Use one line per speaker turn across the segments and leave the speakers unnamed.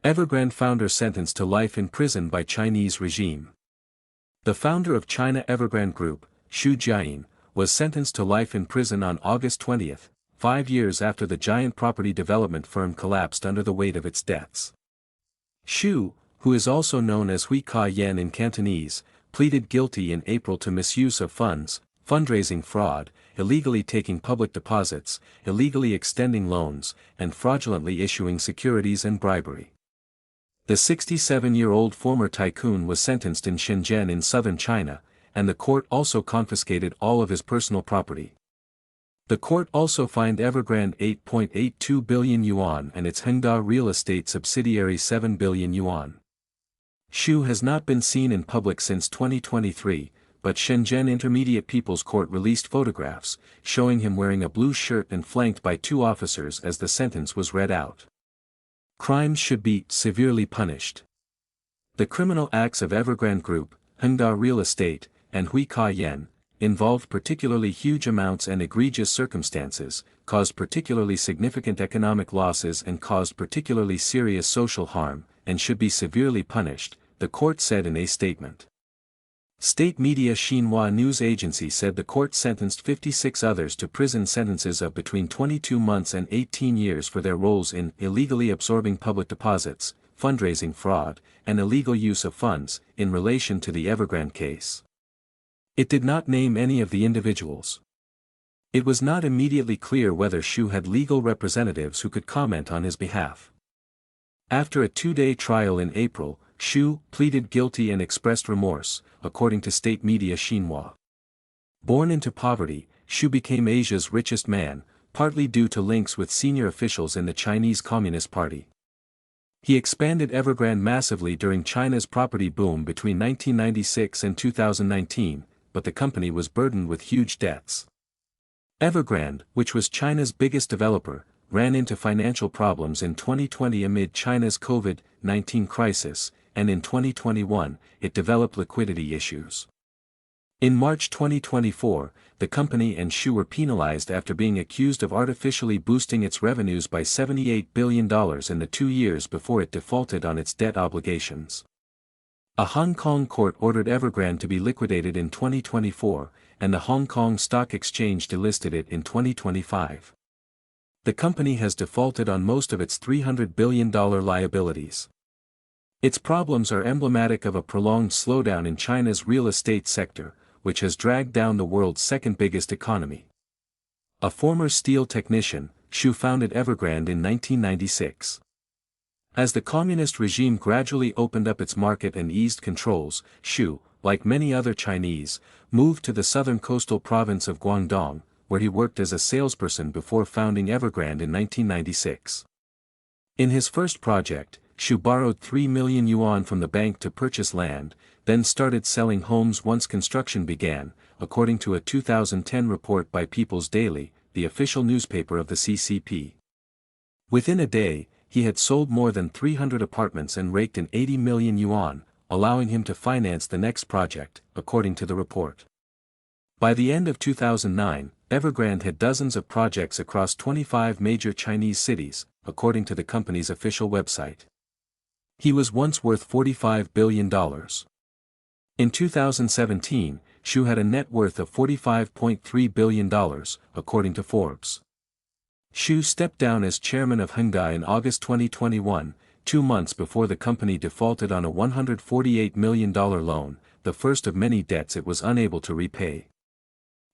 Evergrande founder sentenced to life in prison by Chinese regime. The founder of China Evergrande Group, Xu Jiayin, was sentenced to life in prison on August 20, 5 years after the giant property development firm collapsed under the weight of its debts. Xu, who is also known as Hui Ka-yen in Cantonese, pleaded guilty in April to misuse of funds, fundraising fraud, illegally taking public deposits, illegally extending loans, and fraudulently issuing securities and bribery. The 67-year-old former tycoon was sentenced in Shenzhen in southern China, and the court also confiscated all of his personal property. The court also fined Evergrande 8.82 billion yuan and its Hengda real estate subsidiary 7 billion yuan. Xu has not been seen in public since 2023, but Shenzhen Intermediate People's Court released photographs, showing him wearing a blue shirt and flanked by 2 officers as the sentence was read out. Crimes should be severely punished. The criminal acts of Evergrande Group, Hengda Real Estate, and Hui Ka-yen, involved particularly huge amounts and egregious circumstances, caused particularly significant economic losses and caused particularly serious social harm, and should be severely punished, the court said in a statement. State media Xinhua news agency said the court sentenced 56 others to prison sentences of between 22 months and 18 years for their roles in illegally absorbing public deposits, fundraising fraud, and illegal use of funds, in relation to the Evergrande case. It did not name any of the individuals. It was not immediately clear whether Xu had legal representatives who could comment on his behalf. After a 2-day trial in April, Xu pleaded guilty and expressed remorse, according to state media Xinhua. Born into poverty, Xu became Asia's richest man, partly due to links with senior officials in the Chinese Communist Party. He expanded Evergrande massively during China's property boom between 1996 and 2019, but the company was burdened with huge debts. Evergrande, which was China's biggest developer, ran into financial problems in 2020 amid China's COVID-19 crisis, and in 2021, it developed liquidity issues. In March 2024, the company and Xu were penalized after being accused of artificially boosting its revenues by $78 billion in the 2 years before it defaulted on its debt obligations. A Hong Kong court ordered Evergrande to be liquidated in 2024, and the Hong Kong Stock Exchange delisted it in 2025. The company has defaulted on most of its $300 billion liabilities. Its problems are emblematic of a prolonged slowdown in China's real estate sector, which has dragged down the world's second biggest economy. A former steel technician, Xu founded Evergrande in 1996. As the communist regime gradually opened up its market and eased controls, Xu, like many other Chinese, moved to the southern coastal province of Guangdong, where he worked as a salesperson before founding Evergrande in 1996. In his first project, Xu borrowed 3 million yuan from the bank to purchase land, then started selling homes once construction began, according to a 2010 report by People's Daily, the official newspaper of the CCP. Within a day, he had sold more than 300 apartments and raked in 80 million yuan, allowing him to finance the next project, according to the report. By the end of 2009, Evergrande had dozens of projects across 25 major Chinese cities, according to the company's official website. He was once worth $45 billion. In 2017, Xu had a net worth of $45.3 billion, according to Forbes. Xu stepped down as chairman of Hengda in August 2021, 2 months before the company defaulted on a $148 million loan, the first of many debts it was unable to repay.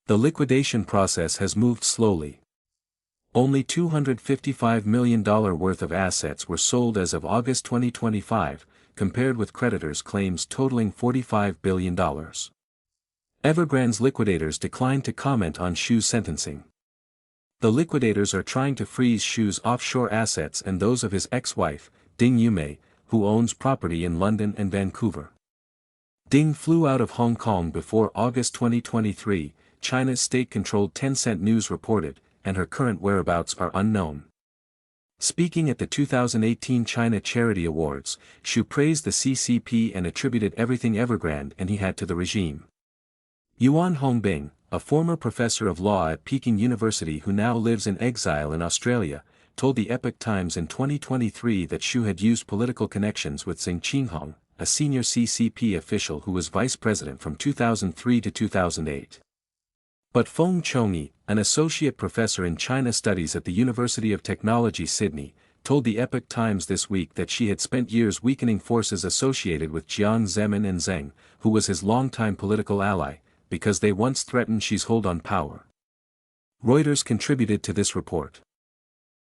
The liquidation process has moved slowly. Only $255 million worth of assets were sold as of August 2025, compared with creditors' claims totaling $45 billion. Evergrande's liquidators declined to comment on Xu's sentencing. The liquidators are trying to freeze Xu's offshore assets and those of his ex-wife, Ding Yumei, who owns property in London and Vancouver. Ding flew out of Hong Kong before August 2023, China's state-controlled Tencent News reported, and her current whereabouts are unknown. Speaking at the 2018 China Charity Awards, Xu praised the CCP and attributed everything Evergrande and he had to the regime. Yuan Hongbing, a former professor of law at Peking University who now lives in exile in Australia, told the Epoch Times in 2023 that Xu had used political connections with Xing Qinghong, a senior CCP official who was vice president from 2003 to 2008. But Feng Chongyi, an associate professor in China studies at the University of Technology Sydney, told the Epoch Times this week that she had spent years weakening forces associated with Jiang Zemin and Zheng, who was his longtime political ally, because they once threatened Xi's hold on power. Reuters contributed to this report.